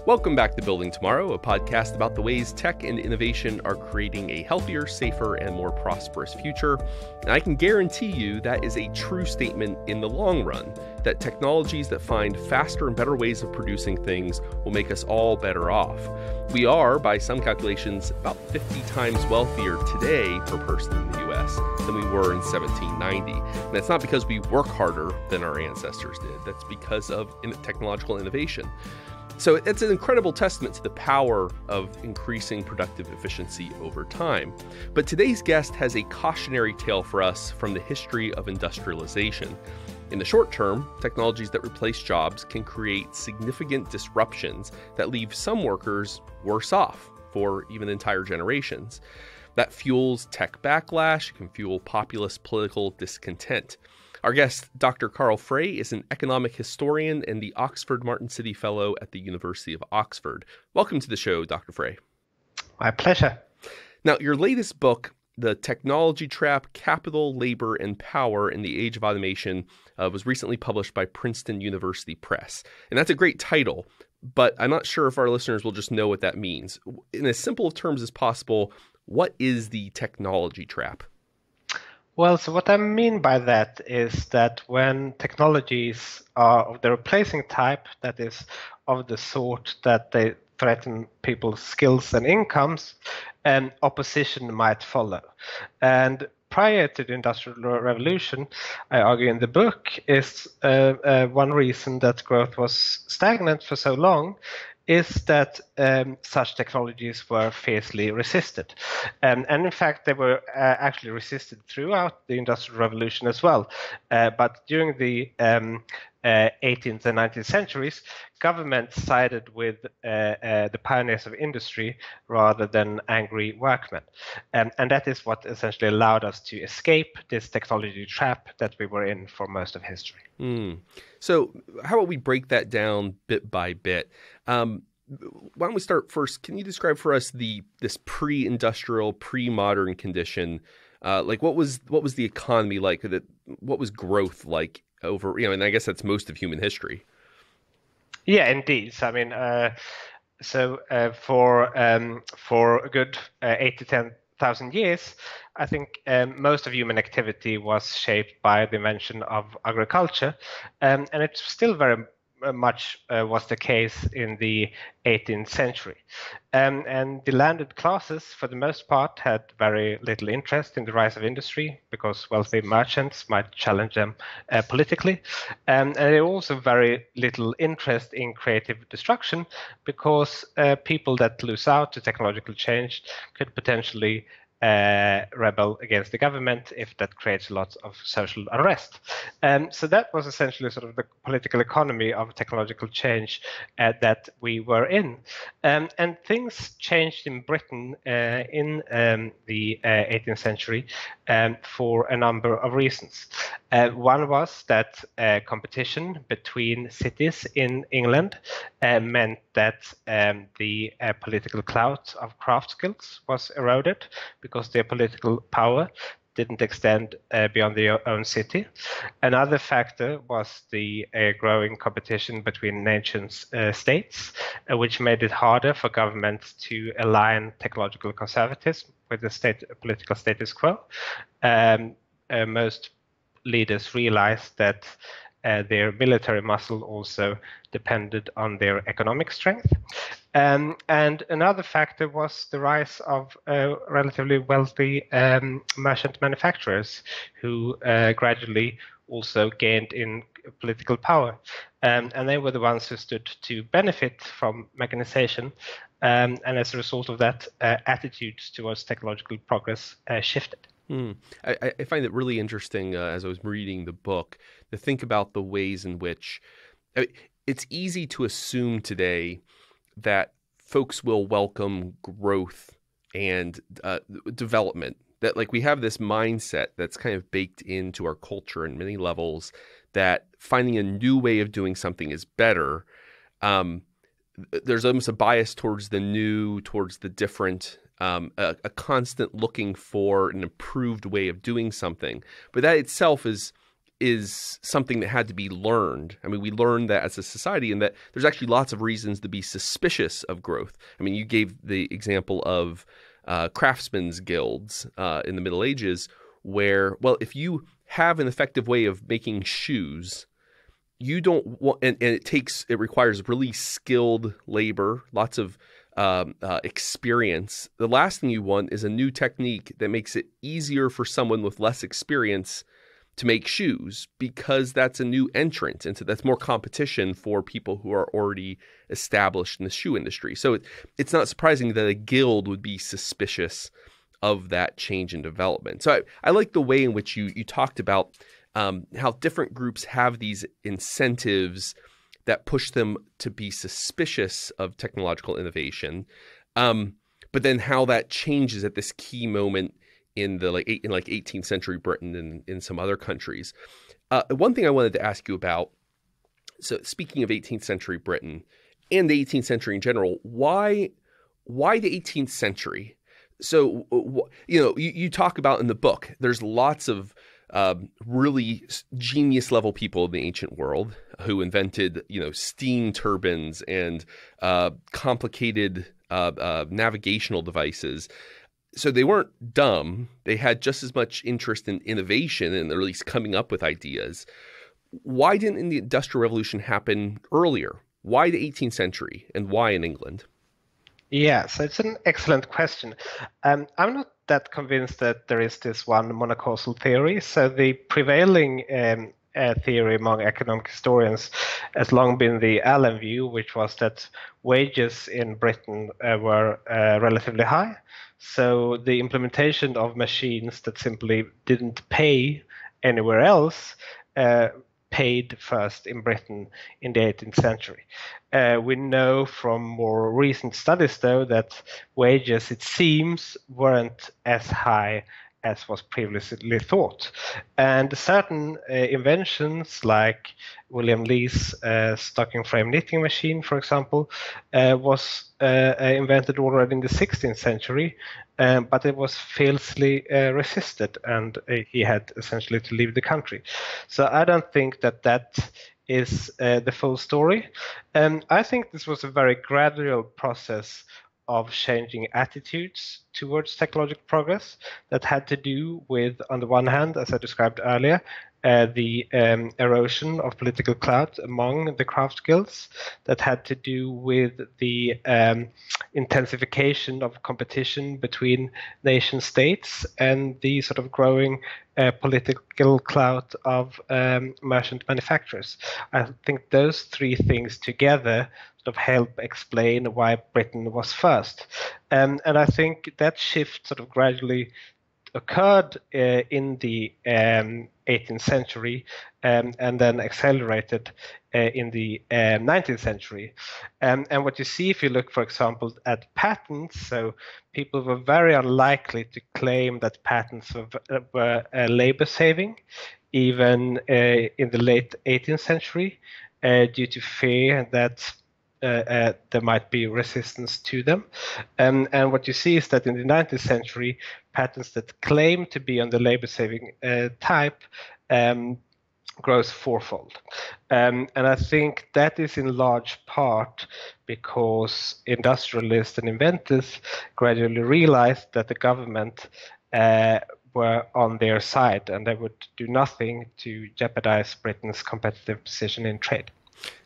Welcome back to Building Tomorrow, a podcast about the ways tech and innovation are creating a healthier, safer, and more prosperous future. And I can guarantee you that is a true statement in the long run, that technologies that find faster and better ways of producing things will make us all better off. We are, by some calculations, about 50 times wealthier today per person in the US than we were in 1790. And that's not because we work harder than our ancestors did. That's because of technological innovation. So it's an incredible testament to the power of increasing productive efficiency over time. But today's guest has a cautionary tale for us from the history of industrialization. In the short term, technologies that replace jobs can create significant disruptions that leave some workers worse off for even entire generations. That fuels tech backlash, it can fuel populist political discontent. Our guest, Dr. Carl Frey, is an economic historian and the Oxford Martin City Fellow at the University of Oxford. Welcome to the show, Dr. Frey. My pleasure. Now, your latest book, The Technology Trap, Capital, Labor, and Power in the Age of Automation, was recently published by Princeton University Press. And that's a great title, but I'm not sure if our listeners will just know what that means. In as simple of terms as possible, what is the technology trap? Well, so what I mean by that is that when technologies are of the replacing type, that is of the sort that they threaten people's skills and incomes, opposition might follow. And prior to the Industrial Revolution, I argue in the book, is one reason that growth was stagnant for so long is that such technologies were fiercely resisted. And in fact, they were actually resisted throughout the Industrial Revolution as well. But during the 18th and 19th centuries, governments sided with the pioneers of industry rather than angry workmen. And that is what essentially allowed us to escape this technology trap that we were in for most of history. So how about we break that down bit by bit? Why don't we start first? Can you describe for us this pre-industrial, pre-modern condition? Like what was the economy like? What was growth like over, and I guess that's most of human history. Yeah, indeed. So, I mean, for a good 8 to 10,000 years, I think most of human activity was shaped by the invention of agriculture, and it still very much was the case in the 18th century. And the landed classes, for the most part, had very little interest in the rise of industry because wealthy merchants might challenge them politically. And they also very little interest in creative destruction because people that lose out to technological change could potentially rebel against the government if that creates lots of social unrest. So that was essentially sort of the political economy of technological change that we were in. And things changed in Britain in the 18th century for a number of reasons. One was that competition between cities in England meant that the political clout of craft skills was eroded because their political power didn't extend beyond their own city. Another factor was the growing competition between nation states, which made it harder for governments to align technological conservatism with the political status quo. Most leaders realized that their military muscle also depended on their economic strength. And another factor was the rise of relatively wealthy merchant manufacturers who gradually also gained in political power. And they were the ones who stood to benefit from mechanization. And as a result of that, attitudes towards technological progress shifted. I find it really interesting as I was reading the book to think about the ways in which it's easy to assume today that folks will welcome growth and development, that like we have this mindset that's kind of baked into our culture in many levels that finding a new way of doing something is better. There's almost a bias towards the new, towards the different, a constant looking for an improved way of doing something. But that itself is is something that had to be learned. I mean, we learned that as a society, and that there's actually lots of reasons to be suspicious of growth. I mean, you gave the example of craftsmen's guilds in the Middle Ages, where, well, if you have an effective way of making shoes, you don't want, and it requires really skilled labor, lots of experience. The last thing you want is a new technique that makes it easier for someone with less experience to make shoes, because that's a new entrant into that's more competition for people who are already established in the shoe industry. So it's not surprising that a guild would be suspicious of that change in development. So I like the way in which you talked about how different groups have these incentives that push them to be suspicious of technological innovation, but then how that changes at this key moment in the 18th century Britain and in some other countries. One thing I wanted to ask you about, so speaking of 18th century Britain and the 18th century in general, why the 18th century? So, you talk about in the book, there's lots of really genius level people in the ancient world who invented, steam turbines and complicated navigational devices. So they weren't dumb. They had just as much interest in innovation and at least coming up with ideas. Why didn't the Industrial Revolution happen earlier? Why the 18th century, and why in England? Yeah, so it's an excellent question. I'm not that convinced that there is this one monocausal theory. So the prevailing theory among economic historians has long been the Allen view, which was that wages in Britain were relatively high. So the implementation of machines that simply didn't pay anywhere else paid first in Britain in the 18th century. We know from more recent studies, though, that wages, it seems, weren't as high as was previously thought. And certain inventions, like William Lee's stocking frame knitting machine, for example, was invented already in the 16th century, but it was fiercely resisted, and he had essentially to leave the country. So I don't think that is the full story. I think this was a very gradual process of changing attitudes towards technological progress that had to do with, on the one hand, as I described earlier, the erosion of political clout among the craft guilds, that had to do with the intensification of competition between nation states and the sort of growing political clout of merchant manufacturers. I think those three things together sort of help explain why Britain was first. And I think that shift sort of gradually occurred in the 18th century and then accelerated in the 19th century. And what you see if you look, for example, at patents, so people were very unlikely to claim that patents were labor saving, even in the late 18th century, due to fear that there might be resistance to them. And what you see is that in the 19th century, patents that claim to be on the labor-saving type grows fourfold. And I think that is in large part because industrialists and inventors gradually realized that the government were on their side, and they would do nothing to jeopardize Britain's competitive position in trade.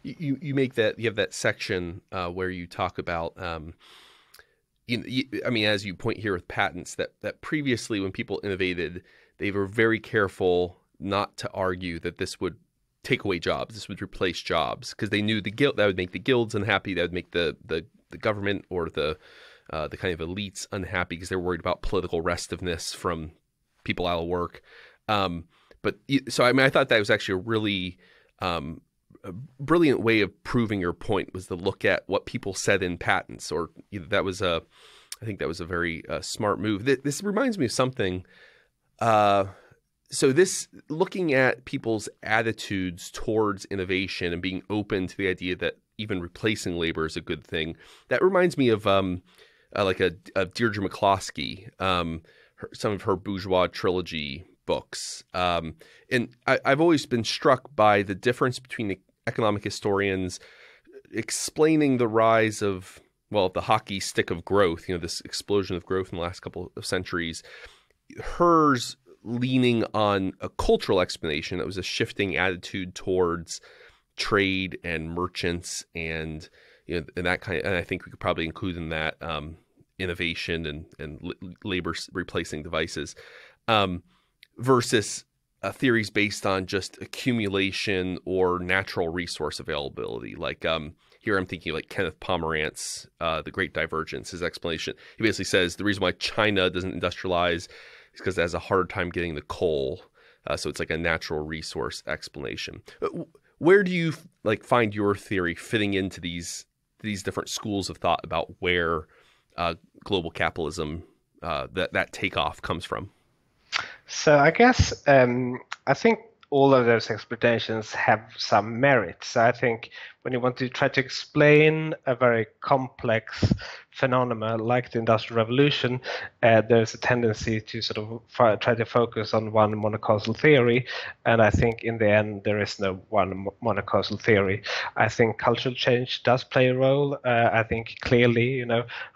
You have that section where you talk about, as you point here with patents, that previously when people innovated, they were very careful not to argue that this would take away jobs, this would replace jobs, because they knew that would make the guilds unhappy, that would make the government or the kind of elites unhappy because they're worried about political restiveness from people out of work. I thought that was actually a really a brilliant way of proving your point, was to look at what people said in patents, or I think that was a very smart move. This reminds me of something. So this, looking at people's attitudes towards innovation and being open to the idea that even replacing labor is a good thing, that reminds me of of Deirdre McCloskey, some of her bourgeois trilogy books. And I've always been struck by the difference between the economic historians explaining the rise of, well, the hockey stick of growth, this explosion of growth in the last couple of centuries, hers leaning on a cultural explanation that was a shifting attitude towards trade and merchants and and that kind of, and I think we could probably include in that innovation and labor replacing devices, versus theories based on just accumulation or natural resource availability. Like here I'm thinking like Kenneth Pomerantz, The Great Divergence, his explanation. He basically says the reason why China doesn't industrialize is because it has a hard time getting the coal. So it's like a natural resource explanation. Where do you find your theory fitting into these different schools of thought about where global capitalism, that takeoff comes from? So I guess I think all of those explanations have some merit. So I think when you want to try to explain a very complex phenomena like the Industrial Revolution, there's a tendency to sort of try to focus on one monocausal theory. And I think in the end, there is no one monocausal theory. I think cultural change does play a role. I think clearly,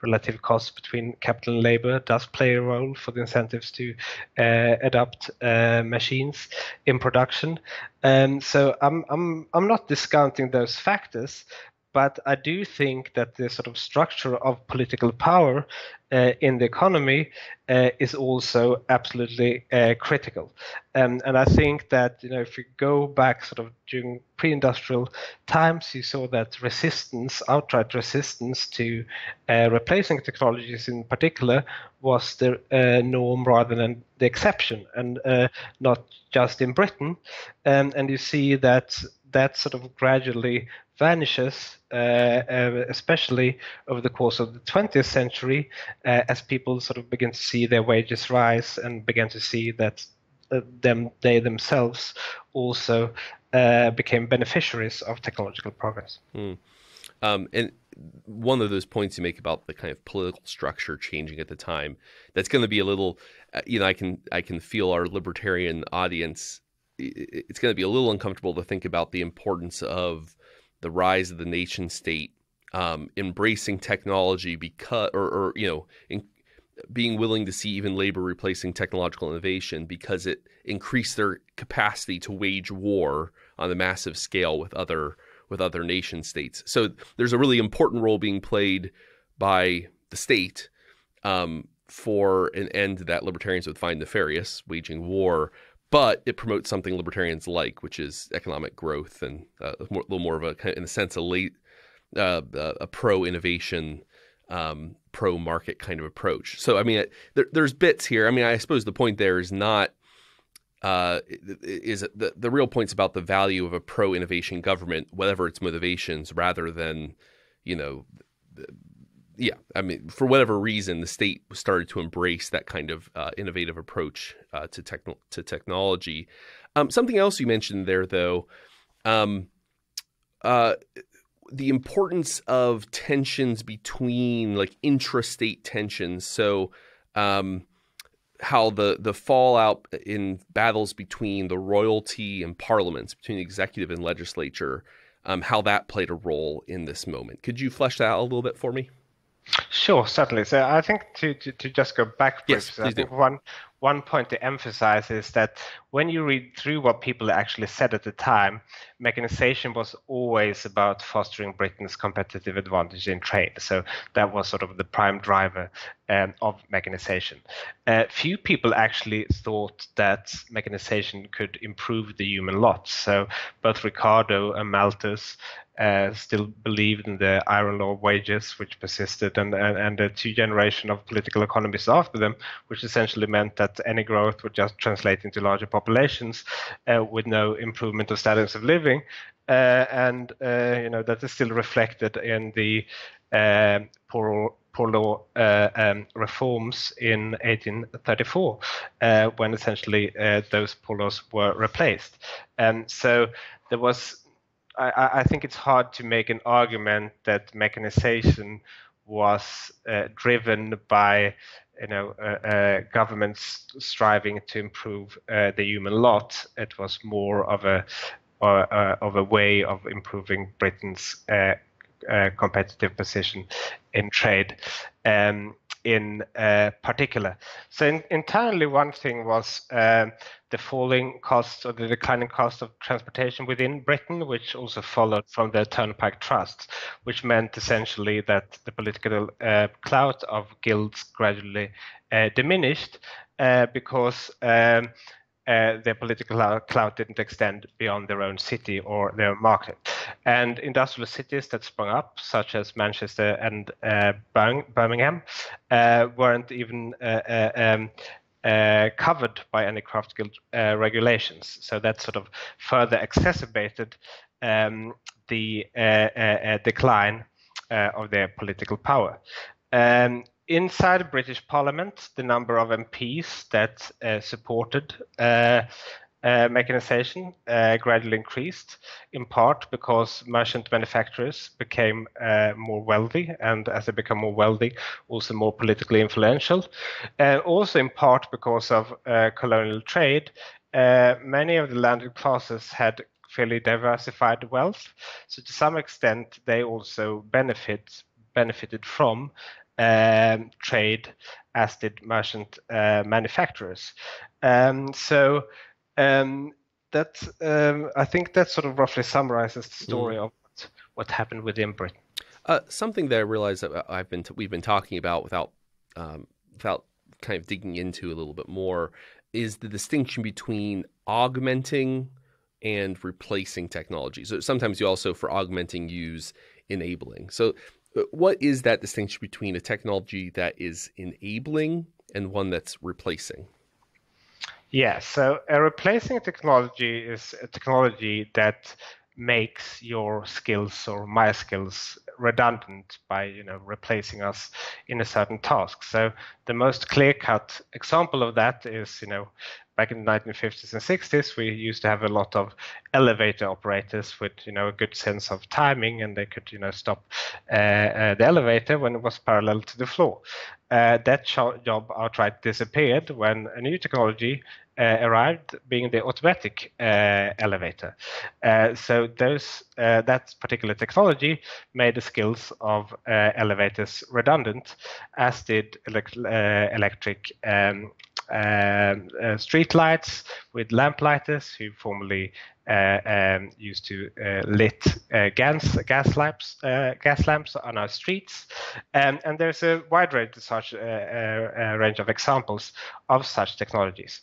relative cost between capital and labor does play a role for the incentives to adopt machines in production. So I'm not discounting those factors, but I do think that the sort of structure of political power in the economy is also absolutely critical. And I think that if you go back sort of during pre-industrial times, you saw that outright resistance to replacing technologies in particular was the norm rather than the exception, and not just in Britain. And you see that sort of gradually vanishes, especially over the course of the 20th century, as people sort of begin to see their wages rise and begin to see that they themselves also became beneficiaries of technological progress. And one of those points you make about the kind of political structure changing at the time, that's going to be a little, I can feel our libertarian audience, it's going to be a little uncomfortable to think about the importance of the rise of the nation state, embracing technology because, being willing to see even labor replacing technological innovation because it increased their capacity to wage war on a massive scale with other nation states. So there's a really important role being played by the state for an end that libertarians would find nefarious, waging war. But it promotes something libertarians like, which is economic growth and a little more of a, in a sense, a pro-innovation, pro-market kind of approach. So, I mean, there's bits here. I mean, I suppose the point there is not is the real point's about the value of a pro-innovation government, whatever its motivations, rather than, I mean, for whatever reason, the state started to embrace that kind of innovative approach to technology. Something else you mentioned there, though, the importance of tensions between intrastate tensions. So how the fallout in battles between the royalty and parliaments, between the executive and legislature, how that played a role in this moment. Could you flesh that out a little bit for me? Sure, certainly. So I think to just go back, yes, I think one point to emphasize is that when you read through what people actually said at the time, mechanization was always about fostering Britain's competitive advantage in trade. So that was sort of the prime driver of mechanization. Few people actually thought that mechanization could improve the human lot. So both Ricardo and Malthus still believed in the iron law of wages, which persisted, and the two generation of political economists after them, which essentially meant that any growth would just translate into larger populations with no improvement of standards of living, and that is still reflected in the poor law reforms in 1834, when essentially those poor laws were replaced. And so there was. I think it's hard to make an argument that mechanization was driven by governments striving to improve the human lot. It was more of a way of improving Britain's competitive position in trade. In particular. So internally, one thing was the falling cost or the declining cost of transportation within Britain, which also followed from the Turnpike Trust, which meant essentially that the political clout of guilds gradually diminished because their political clout didn't extend beyond their own city or their market. And industrial cities that sprung up, such as Manchester and Birmingham, weren't even covered by any craft guild regulations. So that sort of further exacerbated the decline of their political power. Inside British Parliament, the number of MPs that supported mechanisation gradually increased, in part because merchant manufacturers became more wealthy, and as they become more wealthy, also more politically influential. Also in part because of colonial trade, many of the landed classes had fairly diversified wealth, so to some extent they also benefited from trade, as did merchant manufacturers. I think that sort of roughly summarizes the story of what happened within Britain. Something that I realized that we've been talking about without kind of digging into a little bit more is the distinction between augmenting and replacing technology. So sometimes you also, for augmenting, use enabling. So what is that distinction between a technology that is enabling and one that's replacing? Yeah, so a replacing technology is a technology that makes your skills or my skills redundant by replacing us in a certain task. So the most clear-cut example of that is back in the 1950s and 60s, we used to have a lot of elevator operators with a good sense of timing, and they could stop the elevator when it was parallel to the floor. That job outright disappeared when a new technology arrived, being the automatic elevator. So that particular technology made the skills of elevators redundant, as did electric street lights with lamplighters who formerly used to lit gas lamps on our streets, and there's a wide range of examples of such technologies.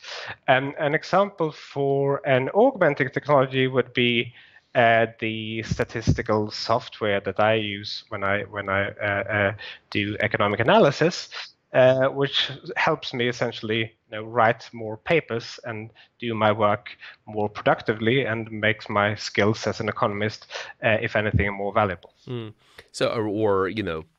An example for an augmenting technology would be the statistical software that I use when I do economic analysis, which helps me essentially write more papers and do my work more productively, and makes my skills as an economist, if anything, more valuable. So, or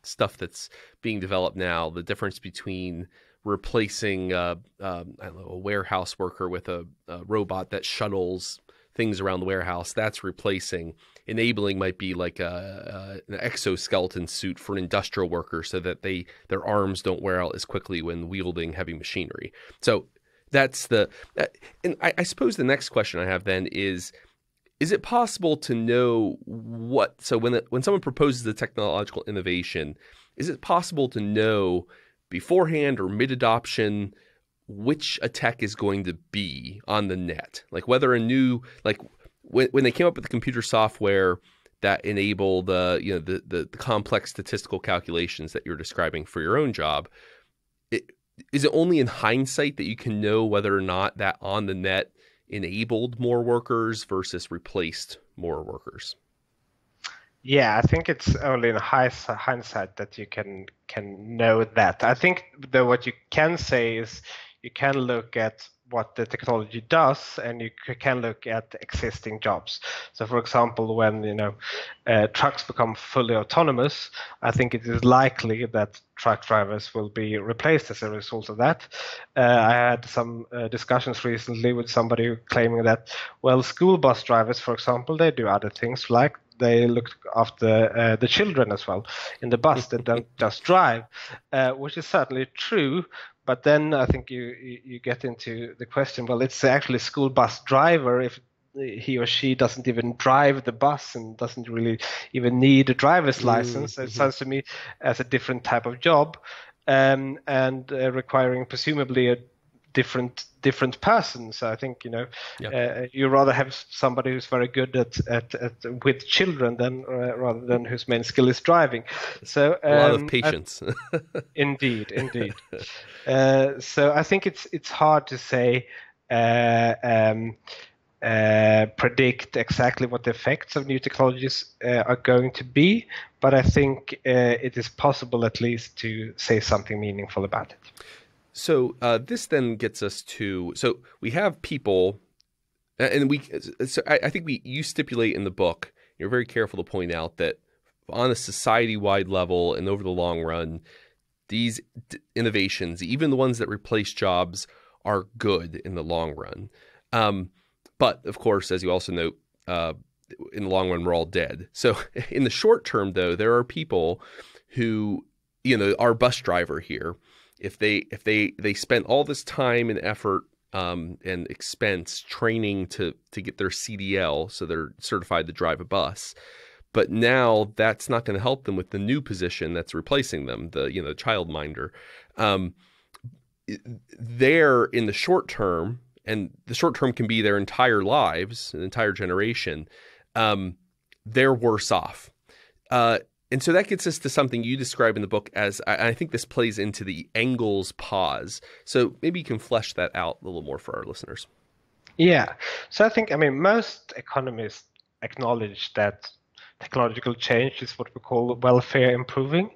stuff that's being developed now, the difference between replacing I don't know, a warehouse worker with a robot that shuttles things around the warehouse, that's replacing. Enabling might be like an exoskeleton suit for an industrial worker so that their arms don't wear out as quickly when wielding heavy machinery. So that's and I suppose the next question I have then is it possible to know so when someone proposes a technological innovation, is it possible to know beforehand or mid-adoption which a tech is going to be on the net? Like whether a new, like when they came up with the computer software that enabled the complex statistical calculations that you're describing for your own job, is it only in hindsight that you can know whether or not that on the net enabled more workers versus replaced more workers? Yeah, I think it's only in hindsight that you can know that. I think though what you can say is you can look at what the technology does, and you can look at existing jobs. So, for example, when trucks become fully autonomous, I think it is likely that truck drivers will be replaced as a result of that. I had some discussions recently with somebody claiming that, well, school bus drivers, for example, they do other things like they look after the children as well in the bus. They don't just drive, which is certainly true. But then I think you get into the question, well, it's actually a school bus driver if he or she doesn't even drive the bus and doesn't really even need a driver's license. It sounds to me as a different type of job, and requiring presumably a different person. So I think you rather have somebody who's very good at with children than rather than whose main skill is driving. So a lot of patience. Indeed. So I think it's hard to say. Predict exactly what the effects of new technologies are going to be, but I think it is possible at least to say something meaningful about it. So this then gets us to, so we have people, and I think you stipulate in the book, you're very careful to point out that on a society-wide level and over the long run, these innovations, even the ones that replace jobs, are good in the long run. But of course, as you also note, in the long run, we're all dead. So in the short term, though, there are people who, our bus driver here, if they spent all this time and effort and expense training to get their CDL, so they're certified to drive a bus, but now that's not going to help them with the new position that's replacing them, the childminder. They're in the short term. And the short term can be their entire lives, an entire generation, they're worse off. And so that gets us to something you describe in the book as, I think this plays into the Engels pause. So maybe you can flesh that out a little more for our listeners. Yeah. So I think, most economists acknowledge that technological change is what we call welfare improving.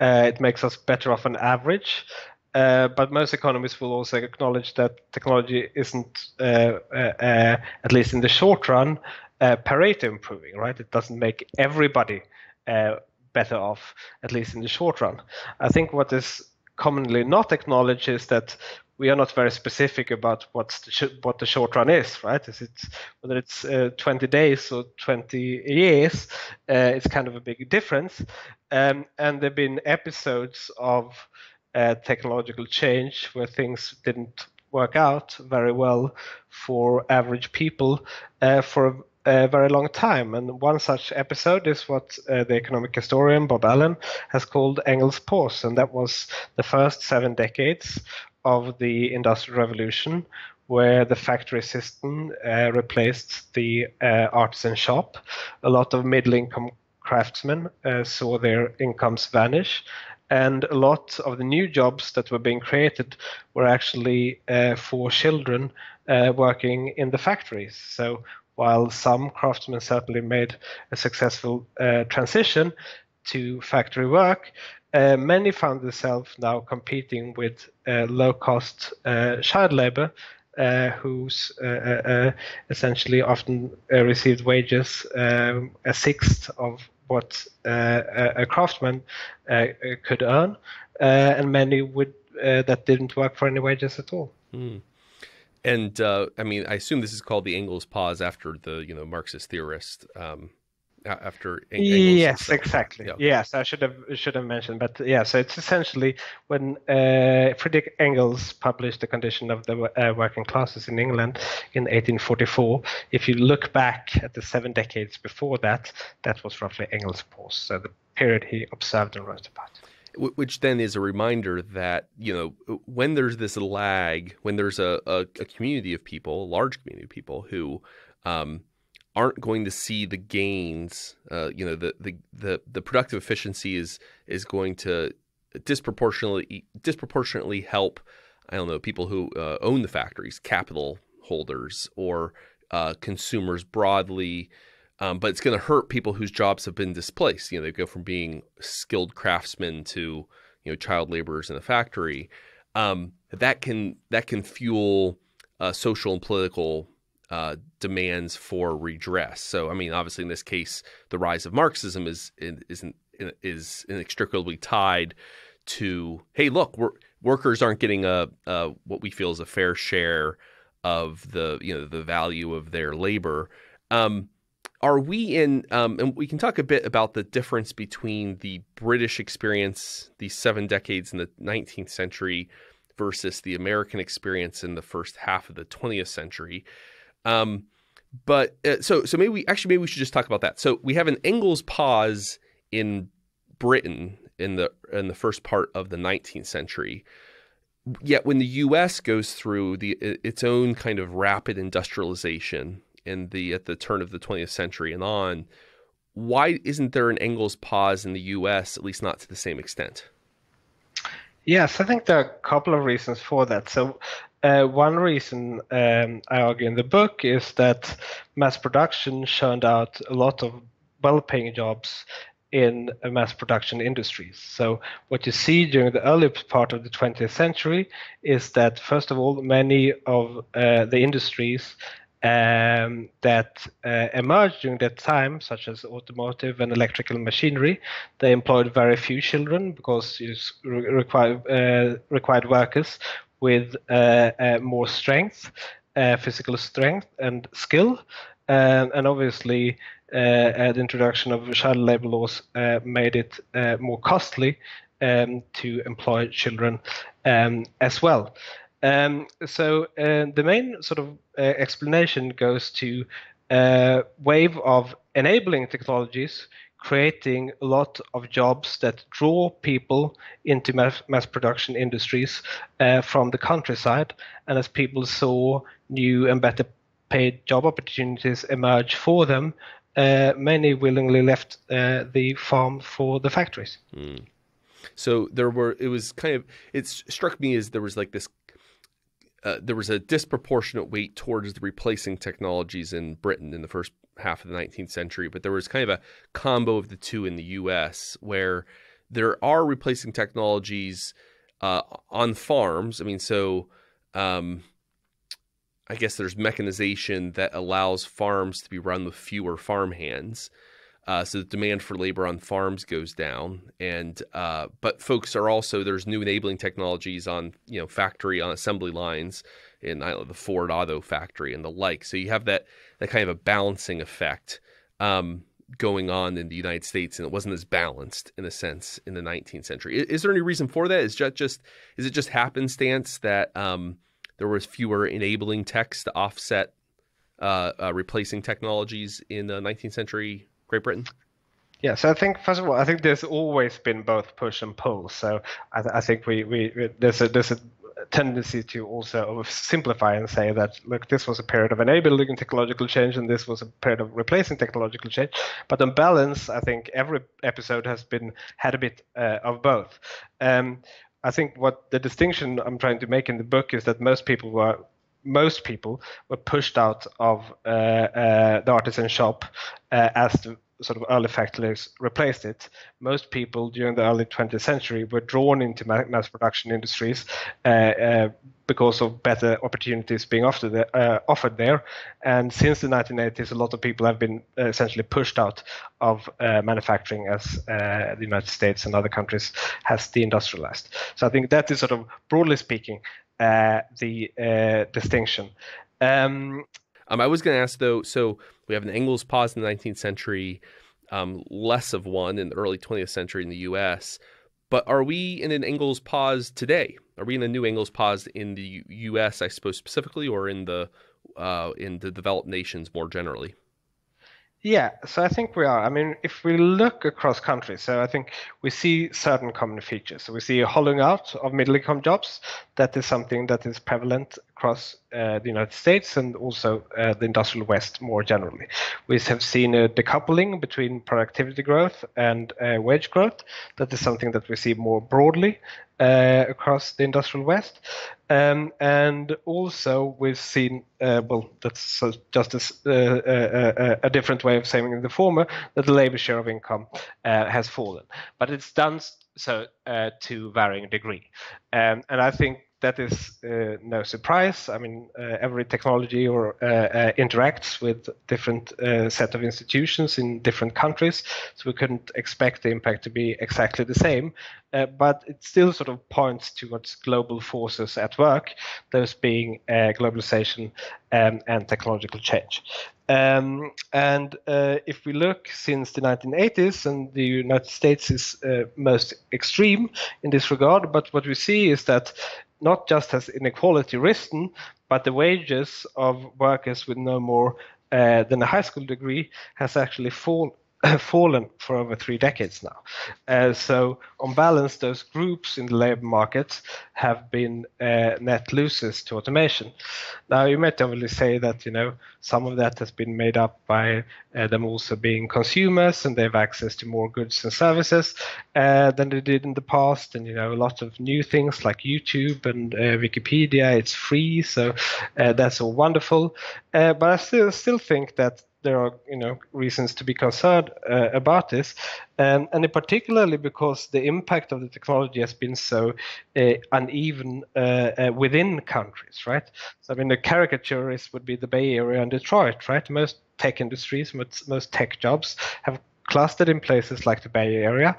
It makes us better off on average. But most economists will also acknowledge that technology isn't, at least in the short run, Pareto improving, right? It doesn't make everybody better off, at least in the short run. I think what is commonly not acknowledged is that we are not very specific about what the short run is, right? Whether it's 20 days or 20 years, it's kind of a big difference. And there have been episodes of technological change where things didn't work out very well for average people for a very long time. And one such episode is what the economic historian Bob Allen has called Engels' pause. And that was the first 7 decades of the Industrial Revolution, where the factory system replaced the artisan shop. A lot of middle-income craftsmen saw their incomes vanish. And a lot of the new jobs that were being created were actually for children working in the factories. So while some craftsmen certainly made a successful transition to factory work, many found themselves now competing with low-cost child labor, who's essentially often received wages a sixth of what a craftsman could earn, and many would that didn't work for any wages at all. And I assume this is called the Engels pause after the Marxist theorist. After Engels. Yes, exactly. Yeah. Yes, I should have mentioned, but yeah. So it's essentially when Friedrich Engels published The Condition of the Working Classes in England in 1844. If you look back at the 7 decades before that, that was roughly Engels' pause. So the period he observed and wrote about. Which then is a reminder that, when there's this lag, when there's a community of people, a large community of people who aren't going to see the gains, the productive efficiency is going to disproportionately help, people who own the factories, capital holders, or consumers broadly. But it's going to hurt people whose jobs have been displaced. They go from being skilled craftsmen to, child laborers in a factory. That can fuel social and political demands for redress. So, obviously, in this case, the rise of Marxism is inextricably tied to, hey, look, workers aren't getting what we feel is a fair share of the value of their labor. are we in, and we can talk a bit about the difference between the British experience, these 7 decades in the 19th century, versus the American experience in the first half of the 20th century. But so maybe we should just talk about that. So we have an Engels pause in Britain in the first part of the 19th century. Yet when the U.S. goes through its own kind of rapid industrialization at the turn of the 20th century and on, why isn't there an Engels pause in the U.S., at least not to the same extent? Yes, I think there are a couple of reasons for that. So one reason I argue in the book is that mass production churned out a lot of well-paying jobs in mass production industries. So what you see during the early part of the 20th century is that, first of all, many of the industries that emerged during that time, such as automotive and electrical machinery, they employed very few children because it required workers with more strength, physical strength and skill. And obviously, the introduction of child labor laws made it more costly to employ children as well. So the main sort of explanation goes to wave of enabling technologies, creating a lot of jobs that draw people into mass production industries from the countryside. And as people saw new and better paid job opportunities emerge for them, many willingly left the farm for the factories. Mm. So it struck me as there was like this, there was a disproportionate weight towards the replacing technologies in Britain in the first half of the 19th century, but there was kind of a combo of the two in the US where there are replacing technologies on farms. I mean, so I guess there's mechanization that allows farms to be run with fewer farm hands. So the demand for labor on farms goes down, and but folks are also, there's new enabling technologies on factory on assembly lines in the Ford Auto factory and the like. So you have that kind of a balancing effect going on in the United States, and it wasn't as balanced in a sense in the 19th century. Is there any reason for that? Is it just happenstance that there was fewer enabling techs to offset replacing technologies in the 19th century Great Britain? Yeah, so I think, first of all, I think there's always been both push and pull. So I think there's a tendency to also simplify and say that, look, this was a period of enabling technological change and this was a period of replacing technological change. But on balance, I think every episode has had a bit of both. I think what the distinction I'm trying to make in the book is that most people were pushed out of the artisan shop as the sort of early factories replaced it. Most people during the early 20th century were drawn into mass production industries because of better opportunities being offered there. And since the 1980s, a lot of people have been essentially pushed out of manufacturing as the United States and other countries has deindustrialized. So I think that is sort of, broadly speaking, the distinction. I was going to ask, though, so we have an Engels pause in the 19th century, less of one in the early 20th century in the U.S., but are we in an Engels pause today? Are we in a new Engels pause in the U.S., I suppose, specifically, or in the developed nations more generally? Yeah, so I think we are. I mean, if we look across countries, so I think we see certain common features. So we see a hollowing out of middle-income jobs. That is something that is prevalent across the United States and also the industrial West more generally. We have seen a decoupling between productivity growth and wage growth. That is something that we see more broadly across the industrial West. And also we've seen, that's just a different way of saying the former, that the labor share of income has fallen. But it's done so to varying degree. And I think that is no surprise. I mean, every technology or interacts with different set of institutions in different countries, so we couldn't expect the impact to be exactly the same. But it still sort of points towards global forces at work, those being globalization and technological change. And if we look since the 1980s, and the United States is most extreme in this regard, but what we see is that not just has inequality risen, but the wages of workers with no more than a high school degree has actually fallen for over 3 decades now. So on balance, those groups in the labor markets have been net losers to automation. Now, you might obviously say that, some of that has been made up by them also being consumers, and they have access to more goods and services than they did in the past. And, a lot of new things like YouTube and Wikipedia, it's free. So that's all wonderful. But I still think that there are reasons to be concerned about this, and particularly because the impact of the technology has been so uneven within countries, right? So I mean, the caricaturist would be the Bay Area and Detroit, right? Most tech industries, most tech jobs have clustered in places like the Bay Area.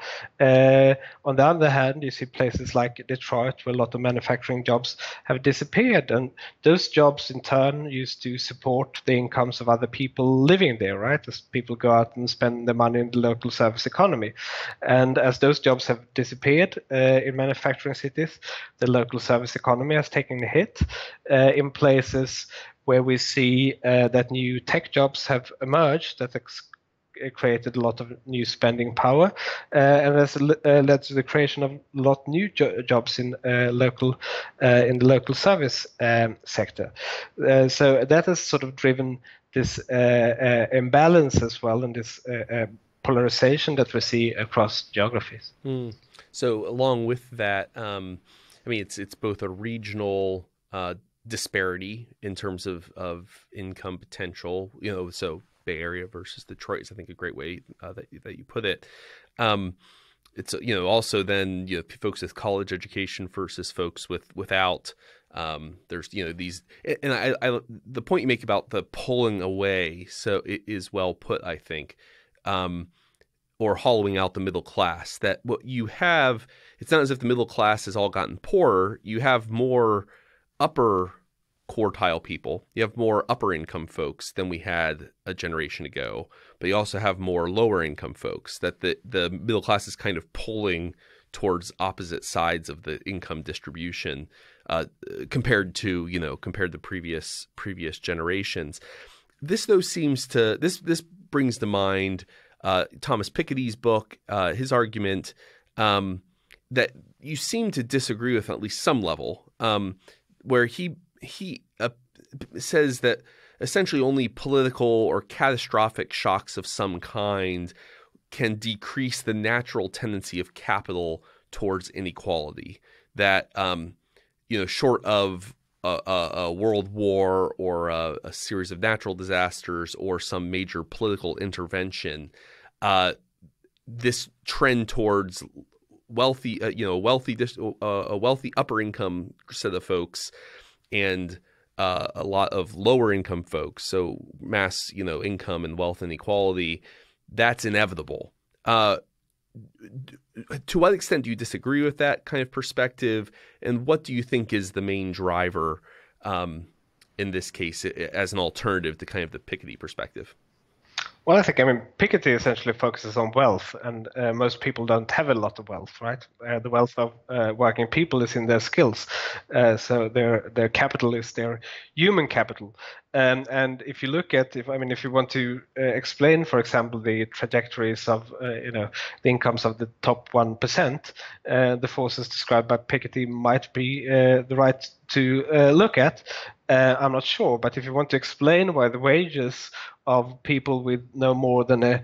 On the other hand, you see places like Detroit where a lot of manufacturing jobs have disappeared, and those jobs in turn used to support the incomes of other people living there, right? As people go out and spend their money in the local service economy. And as those jobs have disappeared in manufacturing cities, the local service economy has taken a hit. In places where we see that new tech jobs have emerged that created a lot of new spending power, and has led to the creation of a lot of new jobs in the local service sector. So that has sort of driven this imbalance as well, and this polarization that we see across geographies. So along with that, I mean, it's both a regional disparity in terms of income potential, so Bay Area versus Detroit is, I think, a great way that you put it. It's also then folks with college education versus folks without. There's these, and I the point you make about the pulling away, so it is well put, I think, or hollowing out the middle class. That what you have, it's not as if the middle class has all gotten poorer. You have more upper quartile people. You have more upper income folks than we had a generation ago, but you also have more lower income folks. That the middle class is kind of pulling towards opposite sides of the income distribution compared to previous generations. This though seems to this brings to mind Thomas Piketty's book, his argument that you seem to disagree with on at least some level, where he says that essentially only political or catastrophic shocks of some kind can decrease the natural tendency of capital towards inequality. That short of a world war or a series of natural disasters or some major political intervention, this trend towards wealthy upper income set of folks and a lot of lower income folks, so mass income and wealth inequality, that's inevitable. To what extent do you disagree with that kind of perspective, and what do you think is the main driver in this case as an alternative to kind of the Piketty perspective? Well, Piketty essentially focuses on wealth, and most people don't have a lot of wealth, right? The wealth of working people is in their skills, so their capital is their human capital. And if you look at, if you want to explain, for example, the trajectories of the incomes of the top 1%, the forces described by Piketty might be the right to look at. I'm not sure, but if you want to explain why the wages of people with no more than a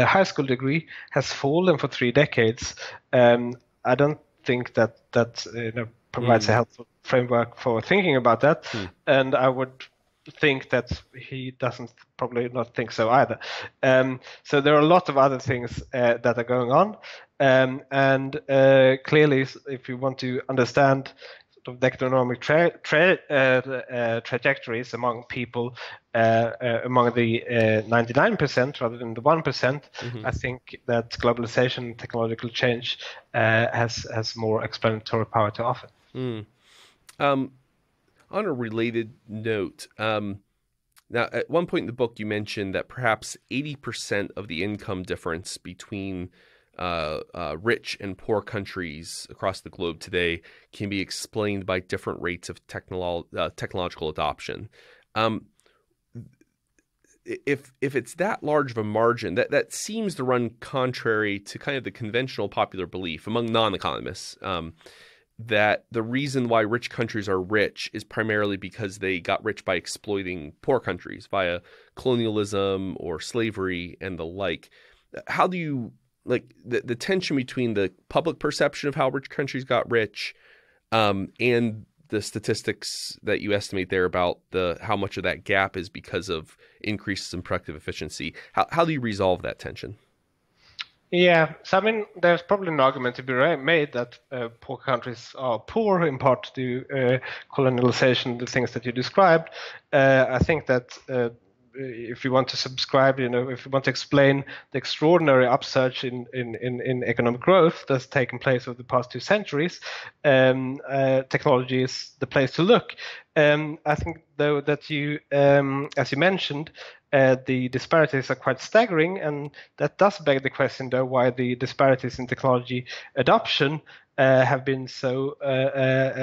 high school degree has fallen for 3 decades, I don't think that provides a helpful framework for thinking about that. And I would think that he doesn't probably not think so either. So there are a lot of other things that are going on, and clearly, if you want to understand sort of the economic trajectories among people, among the 99% rather than the 1%, I think that globalization and technological change has more explanatory power to offer. On a related note, now at one point in the book you mentioned that perhaps 80% of the income difference between rich and poor countries across the globe today can be explained by different rates of technological adoption. If it's that large of a margin, that seems to run contrary to kind of the conventional popular belief among non-economists, that the reason why rich countries are rich is primarily because they got rich by exploiting poor countries via colonialism or slavery and the like. How do you, like, the tension between the public perception of how rich countries got rich and the statistics that you estimate there about how much of that gap is because of increases in productive efficiency? How do you resolve that tension? Yeah, so I mean, there's probably an argument to be made that poor countries are poor in part to colonialization, the things that you described. I think that if you want to subscribe, if you want to explain the extraordinary upsurge in economic growth that's taken place over the past 2 centuries, technology is the place to look. I think, though, that you, as you mentioned, the disparities are quite staggering, and that does beg the question, though, why the disparities in technology adoption have been so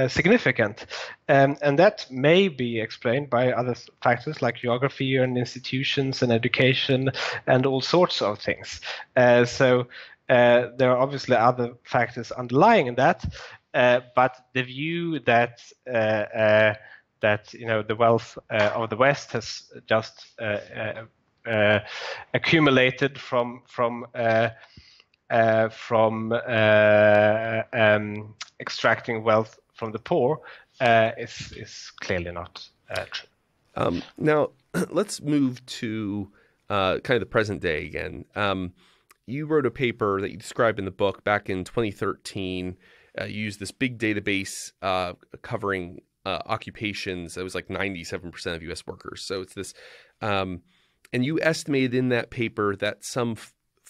significant. And that may be explained by other factors like geography and institutions and education and all sorts of things. So there are obviously other factors underlying in that, but the view that the wealth of the West has just accumulated from extracting wealth from the poor is clearly not true. Now, let's move to kind of the present day again. You wrote a paper that you described in the book back in 2013. You used this big database covering occupations. It was like 97% of U.S. workers. So it's this, and you estimated in that paper that some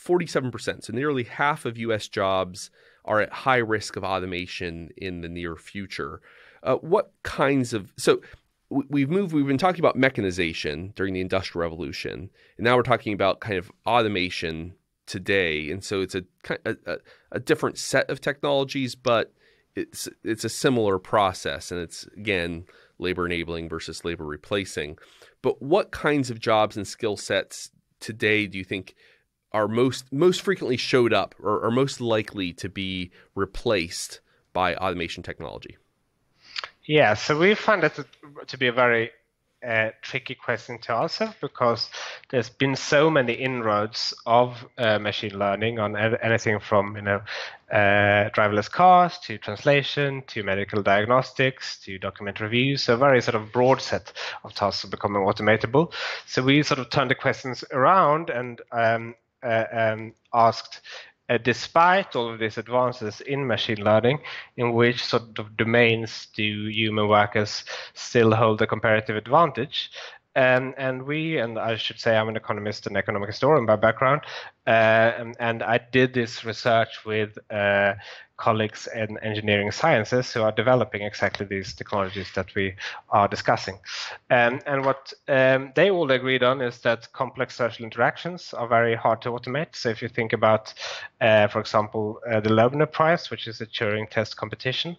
47%, so nearly half of U.S. jobs are at high risk of automation in the near future. What kinds of, so we've been talking about mechanization during the Industrial Revolution, and now we're talking about kind of automation today. And so it's a different set of technologies, but it's a similar process, and it's, again, labor enabling versus labor replacing. But what kinds of jobs and skill sets today do you think are most frequently showed up or are most likely to be replaced by automation technology? Yeah, so we find that to be a very tricky question to answer, because there's been so many inroads of machine learning on anything from driverless cars to translation to medical diagnostics to document reviews. So a very sort of broad set of tasks are becoming automatable. So we sort of turned the questions around and asked, despite all of these advances in machine learning, in which sort of domains do human workers still hold a comparative advantage? And I should say I'm an economist and economic historian by background, and I did this research with colleagues in engineering sciences who are developing exactly these technologies that we are discussing. And what they all agreed on is that complex social interactions are very hard to automate. So if you think about, for example, the Loebner Prize, which is a Turing test competition,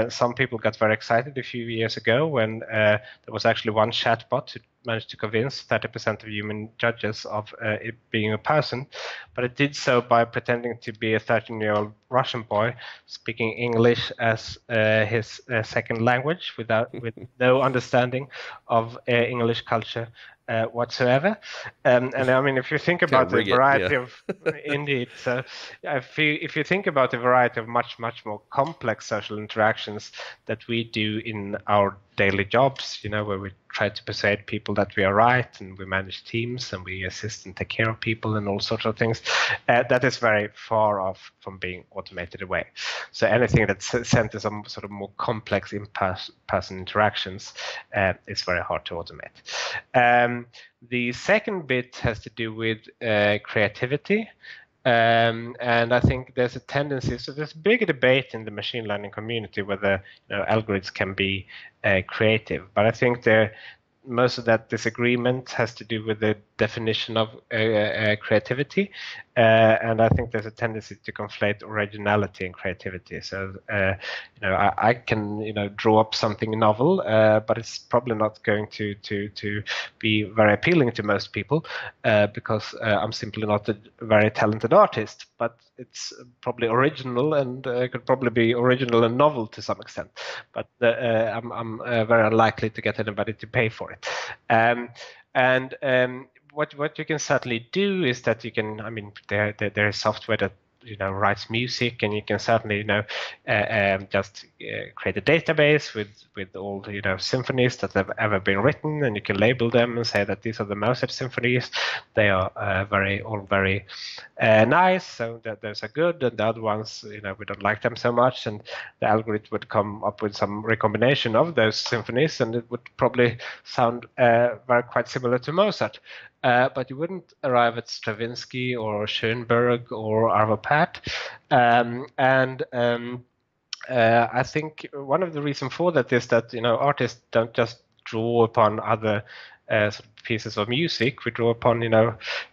some people got very excited a few years ago when there was actually one chatbot who managed to convince 30% of human judges of it being a person, but it did so by pretending to be a 13-year-old Russian boy speaking English as his second language with no understanding of English culture whatsoever. And I mean, if you think about the variety of indeed, so if you think about the variety of much more complex social interactions that we do in our daily jobs, where we try to persuade people that we are right, and we manage teams, and we assist and take care of people, and all sorts of things. That is very far off from being automated away. So anything that centers on sort of more complex in-person interactions is very hard to automate. The second bit has to do with creativity. And I think there's a tendency, so there's a big debate in the machine learning community whether algorithms can be creative. But I think most of that disagreement has to do with the definition of creativity. And I think there's a tendency to conflate originality and creativity. So, I can, draw up something novel, but it's probably not going to be very appealing to most people because I'm simply not a very talented artist. But it's probably original, and could probably be original and novel to some extent. But I'm very unlikely to get anybody to pay for it. What you can certainly do is that you can, there is software that writes music, and you can certainly just create a database with all the symphonies that have ever been written, and you can label them and say that these are the Mozart symphonies. They are all very nice, so that those are good, and the other ones we don't like them so much, and the algorithm would come up with some recombination of those symphonies, and it would probably sound quite similar to Mozart. But you wouldn't arrive at Stravinsky or Schoenberg or Arvo Pärt. I think one of the reasons for that is that artists don't just draw upon other sort of pieces of music. We draw upon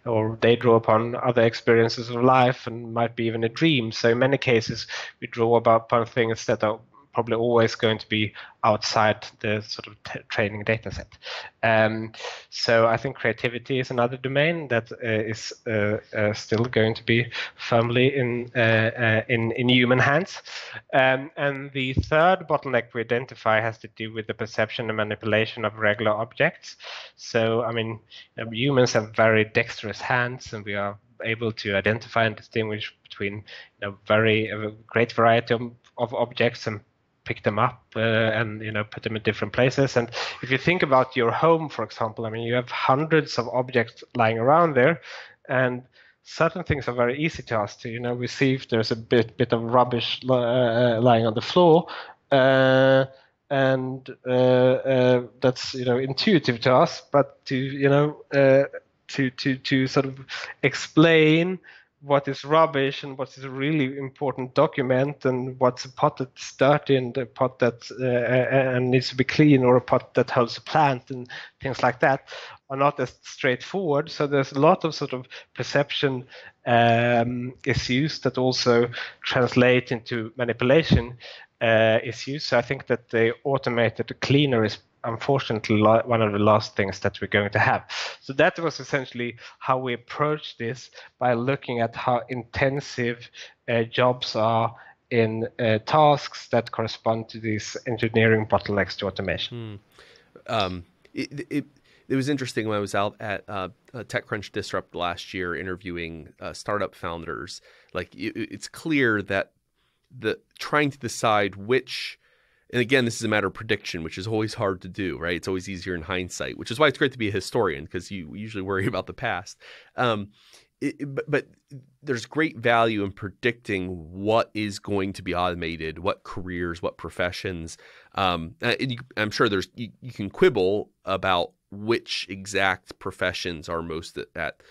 or they draw upon other experiences of life, and might be even a dream. So in many cases, we draw upon things that are probably always going to be outside the sort of training data set. So I think creativity is another domain that is still going to be firmly in human hands. And the third bottleneck we identify has to do with the perception and manipulation of regular objects. So, humans have very dexterous hands, and we are able to identify and distinguish between a great variety of objects and pick them up and put them in different places. And if you think about your home, for example, you have hundreds of objects lying around there, and certain things are very easy to us to we see if there's a bit of rubbish lying on the floor, and that's intuitive to us, but to sort of explain what is rubbish and what is a really important document, and what's a pot that's dirty and a pot that and needs to be clean, or a pot that holds a plant, and things like that are not as straightforward. So there's a lot of sort of perception issues that also translate into manipulation issues. So I think that the automated cleaner is unfortunately one of the last things that we're going to have. So that was essentially how we approached this, by looking at how intensive jobs are in tasks that correspond to these engineering bottlenecks to automation. It was interesting when I was out at TechCrunch Disrupt last year interviewing startup founders. It's clear that trying to decide which, and again, this is a matter of prediction, which is always hard to do, right? It's always easier in hindsight, which is why it's great to be a historian, because you usually worry about the past. But there's great value in predicting what is going to be automated, what careers, what professions. I'm sure you can quibble about which exact professions are most at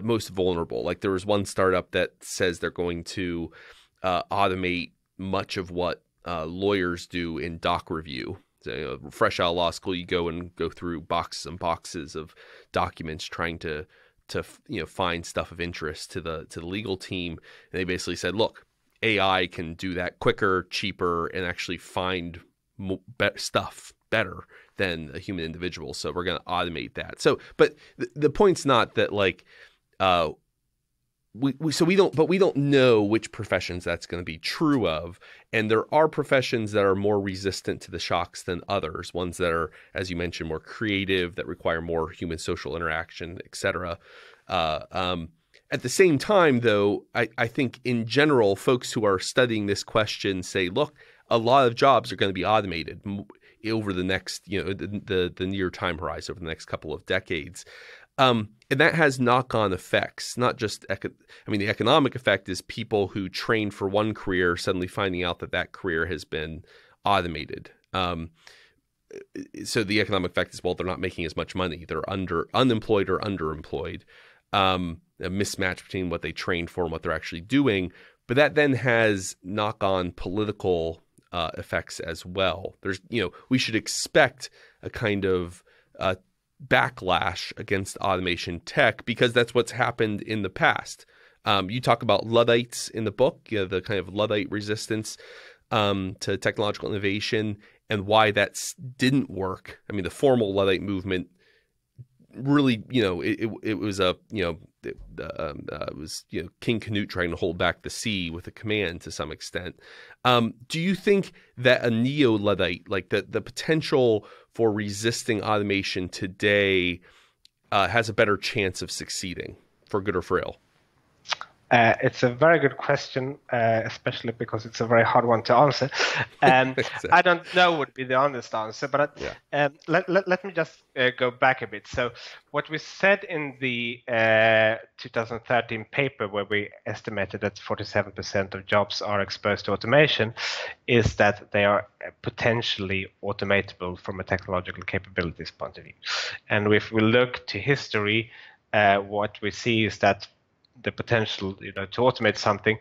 most vulnerable. Like, there was one startup that says they're going to automate much of what lawyers do in doc review. So, fresh out of law school, you go through boxes and boxes of documents trying to find stuff of interest to the legal team. And they basically said, look, AI can do that quicker, cheaper, and actually find stuff better than a human individual. So we're going to automate that. So, but the point's not that we don't know which professions that's going to be true of. And there are professions that are more resistant to the shocks than others, ones that are, as you mentioned, more creative, that require more human social interaction, et cetera. At the same time, though, I think in general, folks who are studying this question say, look, a lot of jobs are going to be automated. over the next, the near time horizon over the next couple of decades. And that has knock-on effects, not just, the economic effect is people who train for one career suddenly finding out that career has been automated. So the economic effect is, well, they're not making as much money. They're unemployed or underemployed. A mismatch between what they trained for and what they're actually doing. But that then has knock-on political effects as well. There's, we should expect a kind of backlash against automation tech because that's what's happened in the past. You talk about Luddites in the book, the kind of Luddite resistance to technological innovation and why that didn't work. I mean, the formal Luddite movement really, it was King Canute trying to hold back the sea with a command to some extent. Do you think that a neo-Luddite, like the potential for resisting automation today, has a better chance of succeeding, for good or for ill? It's a very good question, especially because it's a very hard one to answer. Exactly. I don't know what would be the honest answer, but let me just go back a bit. So what we said in the 2013 paper, where we estimated that 47% of jobs are exposed to automation, is that they are potentially automatable from a technological capabilities point of view. And if we look to history, what we see is that the potential, to automate something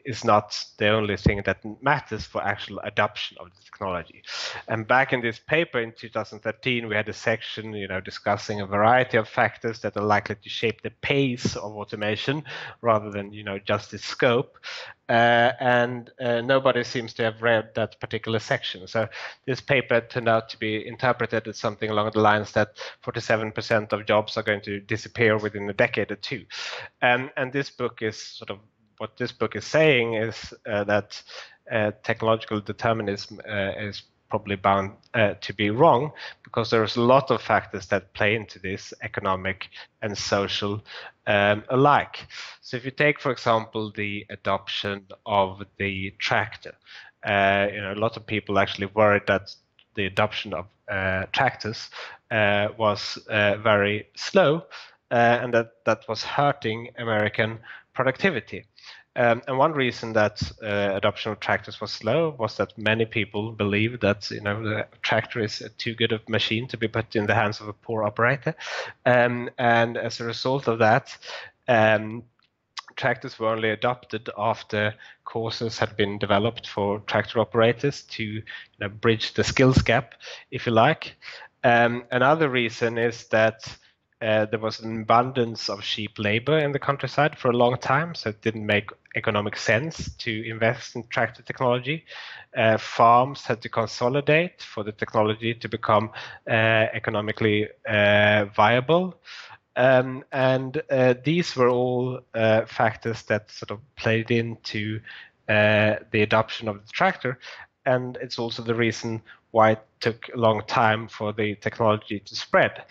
is not the only thing that matters for actual adoption of the technology. And back in this paper in 2013, we had a section, discussing a variety of factors that are likely to shape the pace of automation rather than, just its scope. And nobody seems to have read that particular section. So this paper turned out to be interpreted as something along the lines that 47% of jobs are going to disappear within a decade or two. And this book is what this book is saying is that technological determinism is probably bound to be wrong, because there's a lot of factors that play into this, economic and social alike. So if you take, for example, the adoption of the tractor, a lot of people actually worried that the adoption of tractors was very slow, and that was hurting American productivity. And one reason that adoption of tractors was slow was that many people believed that the tractor is too good a machine to be put in the hands of a poor operator, and as a result of that, tractors were only adopted after courses had been developed for tractor operators to bridge the skills gap, if you like. Another reason is that there was an abundance of cheap labor in the countryside for a long time, so it didn't make economic sense to invest in tractor technology. Farms had to consolidate for the technology to become economically viable. And these were all factors that sort of played into the adoption of the tractor. And it's also the reason why it took a long time for the technology to spread.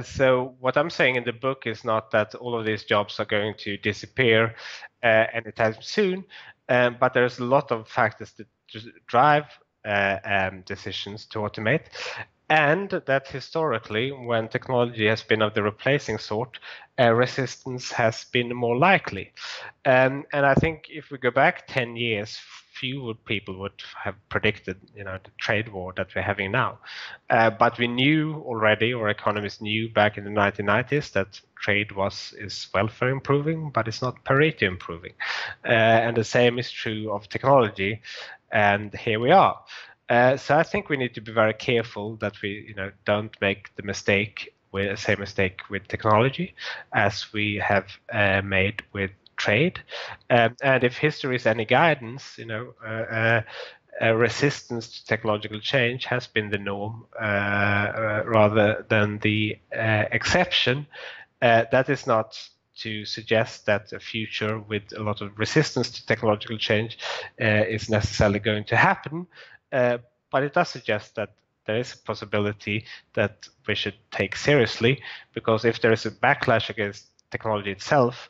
So what I'm saying in the book is not that all of these jobs are going to disappear anytime soon, but there's a lot of factors that drive decisions to automate. And that historically, when technology has been of the replacing sort, resistance has been more likely. And I think if we go back 10 years, few people would have predicted, the trade war that we're having now. But we knew already, or economists knew back in the 1990s, that trade is welfare improving, but it's not Pareto improving. And the same is true of technology. And here we are. So I think we need to be very careful that we, don't make the same mistake with technology as we have made with trade. And if history is any guidance, resistance to technological change has been the norm rather than the exception. That is not to suggest that a future with a lot of resistance to technological change is necessarily going to happen, but it does suggest that there is a possibility that we should take seriously, because if there is a backlash against technology itself,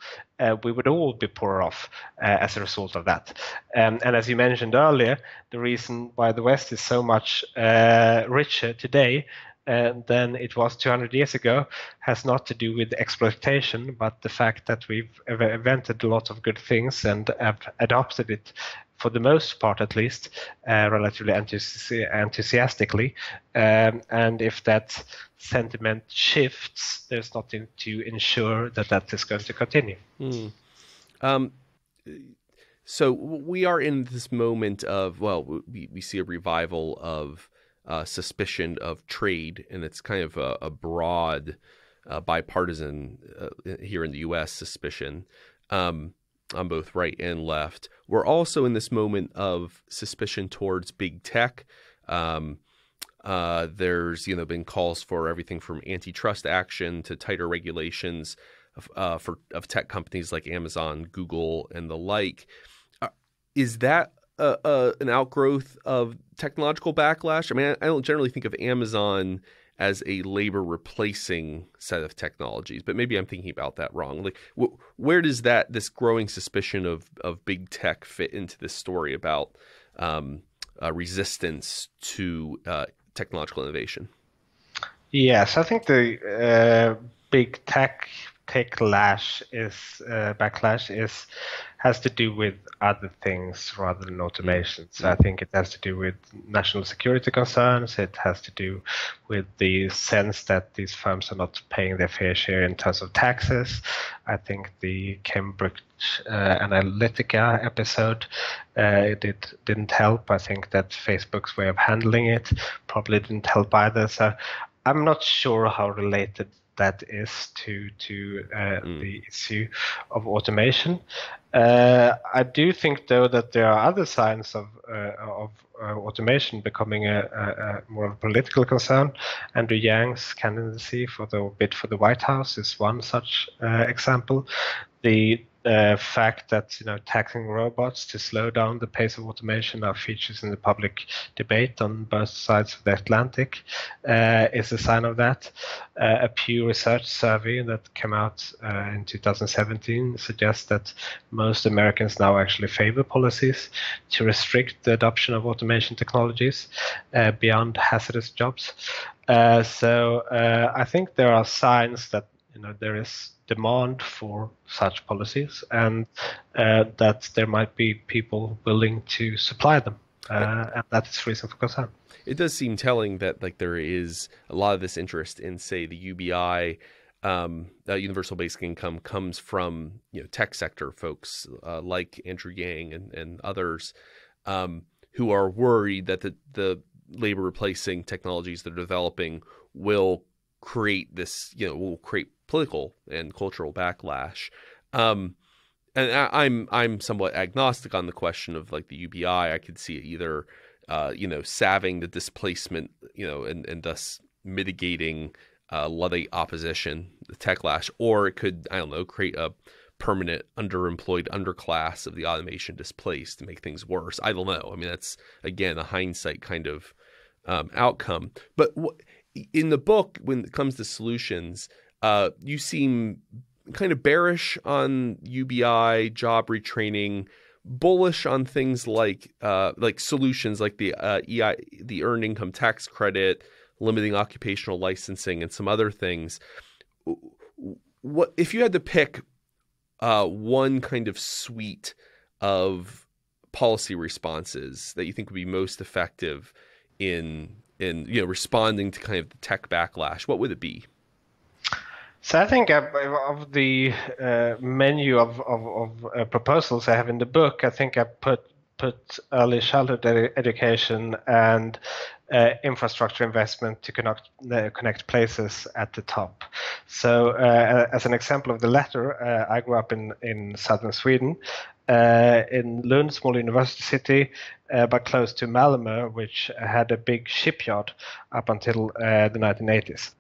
we would all be poorer off as a result of that. And as you mentioned earlier, the reason why the West is so much richer today than it was 200 years ago has not to do with exploitation, but the fact that we've invented a lot of good things and have adopted it, for the most part at least, relatively enthusiastically. And if that sentiment shifts, there's nothing to ensure that that is going to continue. So we are in this moment of, well, we see a revival of suspicion of trade, and it's kind of a broad bipartisan here in the U.S. suspicion on both right and left. We're also in this moment of suspicion towards big tech. There's been calls for everything from antitrust action to tighter regulations of tech companies like Amazon, Google, and the like. Is that an outgrowth of technological backlash? I mean, I don't generally think of Amazon as a labor replacing set of technologies, but maybe I'm thinking about that wrong. Like, where does this growing suspicion of big tech fit into this story about resistance to technological innovation? Yes, I think the big backlash has to do with other things rather than automation. So I think it has to do with national security concerns. It has to do with the sense that these firms are not paying their fair share in terms of taxes. I think the Cambridge Analytica episode didn't help. I think that Facebook's way of handling it probably didn't help either. So I'm not sure how related that is to the issue of automation. I do think, though, that there are other signs of automation becoming a more of a political concern. Andrew Yang's candidacy for the White House is one such example. The fact that taxing robots to slow down the pace of automation are features in the public debate on both sides of the Atlantic is a sign of that. A Pew Research survey that came out in 2017 suggests that most Americans now actually favor policies to restrict the adoption of automation technologies beyond hazardous jobs. So I think there are signs that there is demand for such policies, and that there might be people willing to supply them, and that's reason for concern. It does seem telling that there is a lot of this interest in, say, the UBI, universal basic income, comes from tech sector folks like Andrew Yang and others who are worried that the labor replacing technologies that are developing will create political and cultural backlash. And I'm somewhat agnostic on the question of the UBI. I could see it either salving the displacement, and thus mitigating Luddite opposition, the techlash, or it could, create a permanent underemployed underclass of the automation displaced to make things worse. I don't know. I mean, that's again a hindsight kind of outcome. But in the book, when it comes to solutions, you seem kind of bearish on UBI, job retraining, bullish on things like solutions like the earned income tax credit, limiting occupational licensing, and some other things. What if you had to pick one kind of suite of policy responses that you think would be most effective in responding to kind of the tech backlash? What would it be? So I think of the menu of proposals I have in the book, I think I put early childhood education and infrastructure investment to connect places at the top. So as an example of the latter, I grew up in southern Sweden, in Lund, small university city, but close to Malmö, which had a big shipyard up until the 1980s,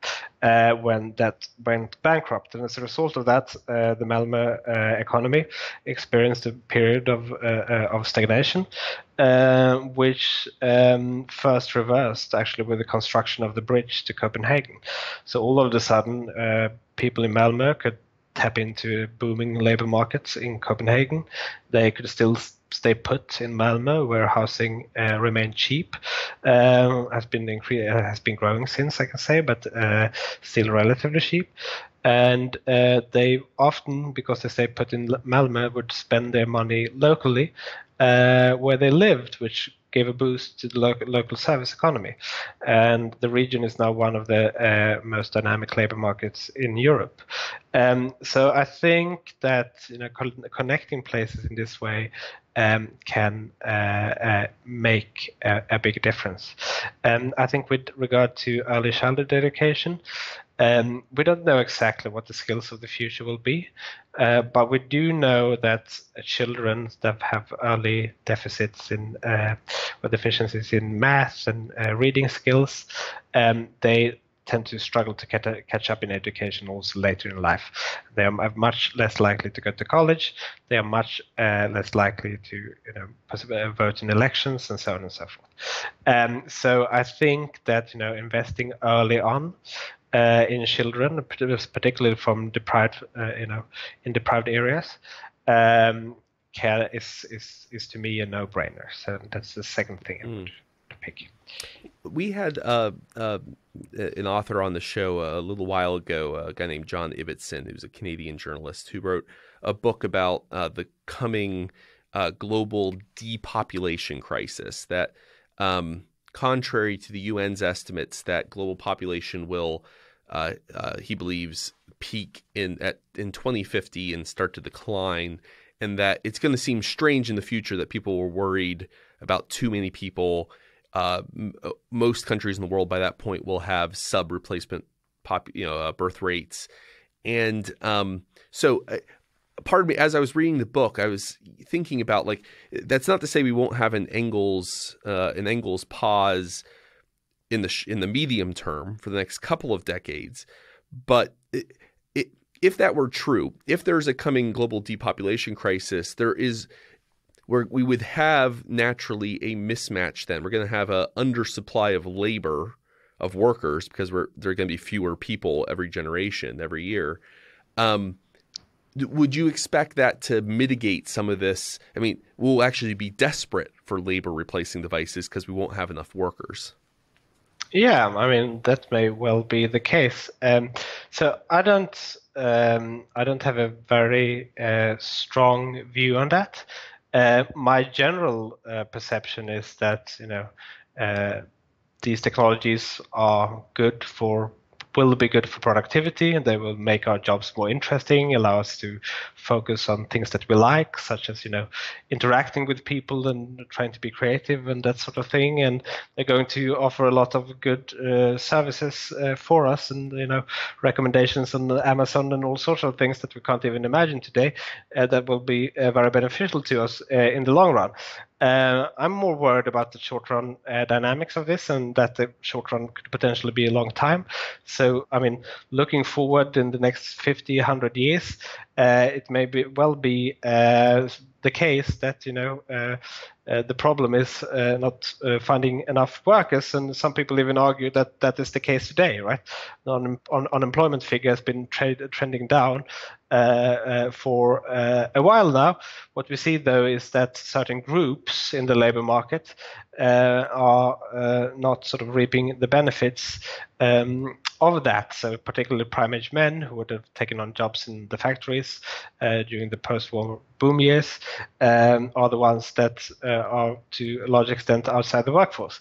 when that went bankrupt. And as a result of that, the Malmö economy experienced a period of stagnation, which first reversed actually with the construction of the bridge to Copenhagen. So all of a sudden, people in Malmö could tap into booming labor markets in Copenhagen. They could still stay put in Malmö, where housing remained cheap. Has been growing since, I can say, but still relatively cheap. And they often, because they stay put in Malmö, would spend their money locally where they lived, which gave a boost to the local service economy. And the region is now one of the most dynamic labor markets in Europe. So I think that connecting places in this way can make a big difference. And I think with regard to early childhood education, we don't know exactly what the skills of the future will be, but we do know that children that have early deficits in or deficiencies in math and reading skills, they tend to struggle to catch up in education also later in life. They are much less likely to go to college. They are much less likely to vote in elections and so on and so forth. So I think that investing early on in children, particularly from deprived, in deprived areas, is to me a no-brainer. So that's the second thing I would pick. We had an author on the show a little while ago, a guy named John Ibbotson, who's a Canadian journalist, who wrote a book about the coming global depopulation crisis. That contrary to the UN's estimates, that global population will, he believes, peak in 2050 and start to decline, and that it's going to seem strange in the future that people were worried about too many people. Most countries in the world by that point will have sub-replacement birth rates, and so part of me, as I was reading the book, I was thinking about, like, that's not to say we won't have an Engels pause in the medium term for the next couple of decades, but if that were true, if there's a coming global depopulation crisis, where we would have naturally a mismatch. Then we're going to have an undersupply of labor, of workers, because there are going to be fewer people every generation, every year. Would you expect that to mitigate some of this? I mean, we'll actually be desperate for labor replacing devices because we won't have enough workers. Yeah, I mean, that may well be the case. So I don't have a very strong view on that. My general perception is that these technologies will be good for productivity, and they will make our jobs more interesting, allow us to focus on things that we like, such as interacting with people and trying to be creative and that sort of thing. And they're going to offer a lot of good services for us, and recommendations on Amazon and all sorts of things that we can't even imagine today that will be very beneficial to us in the long run. I'm more worried about the short-run dynamics of this, and that the short run could potentially be a long time. So, I mean, looking forward in the next 50, 100 years, it may well be the case that the problem is not finding enough workers, and some people even argue that that is the case today, right? Unemployment figure has been trending down for a while now. What we see, though, is that certain groups in the labor market are not sort of reaping the benefits of that. So particularly prime-age men who would have taken on jobs in the factories during the post-war boom years are the ones that are to a large extent outside the workforce.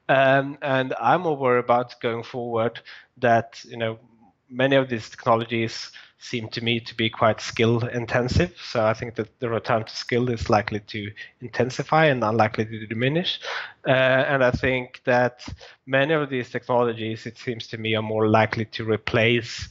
And I'm more worried about going forward that many of these technologies seem to me to be quite skill intensive. So I think that the return to skill is likely to intensify and unlikely to diminish. And I think that many of these technologies, it seems to me, are more likely to replace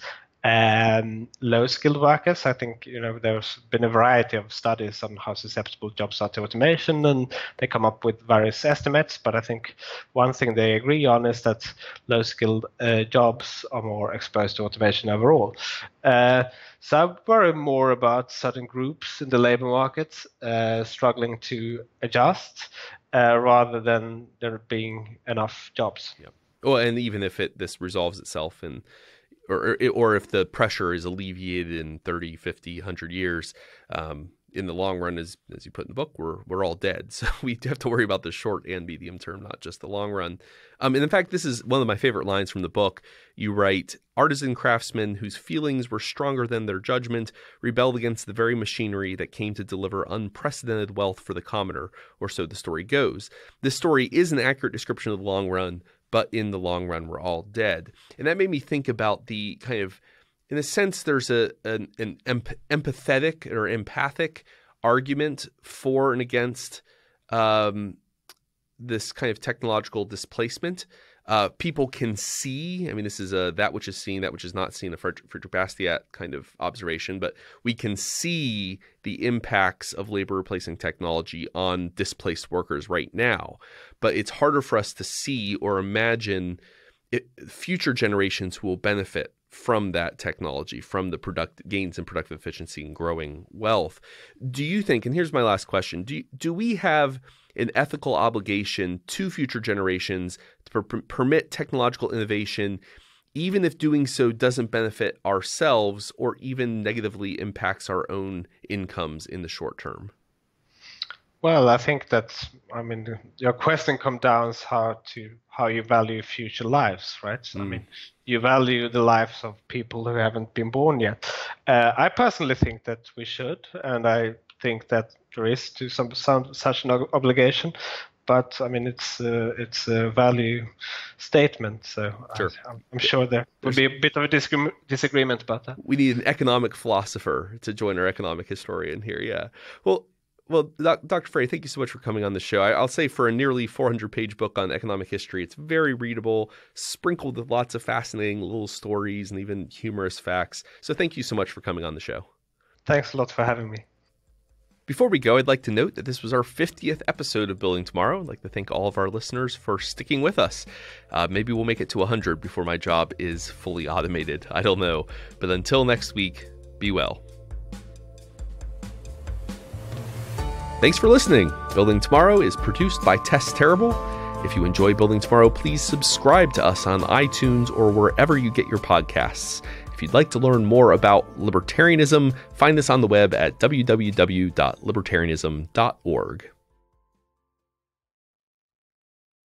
low-skilled workers. I think there's been a variety of studies on how susceptible jobs are to automation, and they come up with various estimates. But I think one thing they agree on is that low-skilled jobs are more exposed to automation overall. So I worry more about certain groups in the labor market struggling to adjust rather than there being enough jobs. Yeah. Well, and even if this resolves itself in or if the pressure is alleviated in 30, 50, 100 years, in the long run, as you put in the book, we're all dead. So we have to worry about the short and medium term, not just the long run. And in fact, this is one of my favorite lines from the book. You write, "Artisan craftsmen whose feelings were stronger than their judgment rebelled against the very machinery that came to deliver unprecedented wealth for the commoner," or so the story goes. This story is an accurate description of the long run, but in the long run, we're all dead. And that made me think about the kind of, in a sense, there's an empathetic or empathic argument for and against this kind of technological displacement. People can see, I mean, this is a that which is seen, that which is not seen, a Friedrich Bastiat kind of observation, but we can see the impacts of labor replacing technology on displaced workers right now. But it's harder for us to see or imagine future generations who will benefit from that technology, from the gains in productive efficiency and growing wealth. Do you think, and here's my last question, do we have an ethical obligation to future generations to permit technological innovation, even if doing so doesn't benefit ourselves or even negatively impacts our own incomes in the short term? Well, I think that's, I mean, your question comes down to how you value future lives, right? I mean, you value the lives of people who haven't been born yet. I personally think that we should, and I think that there is to some such an obligation. But I mean, it's a value statement, so sure. I'm sure there will be a bit of a disagreement about that. We need an economic philosopher to join our economic historian here. Yeah. Well, Dr. Frey, thank you so much for coming on the show. I'll say for a nearly 400-page book on economic history, it's very readable, sprinkled with lots of fascinating little stories and even humorous facts. So thank you so much for coming on the show. Thanks a lot for having me. Before we go, I'd like to note that this was our 50th episode of Building Tomorrow. I'd like to thank all of our listeners for sticking with us. Maybe we'll make it to 100 before my job is fully automated. I don't know. But until next week, be well. Thanks for listening. Building Tomorrow is produced by Tess Terrible. If you enjoy Building Tomorrow, please subscribe to us on iTunes or wherever you get your podcasts. If you'd like to learn more about libertarianism, find us on the web at www.libertarianism.org.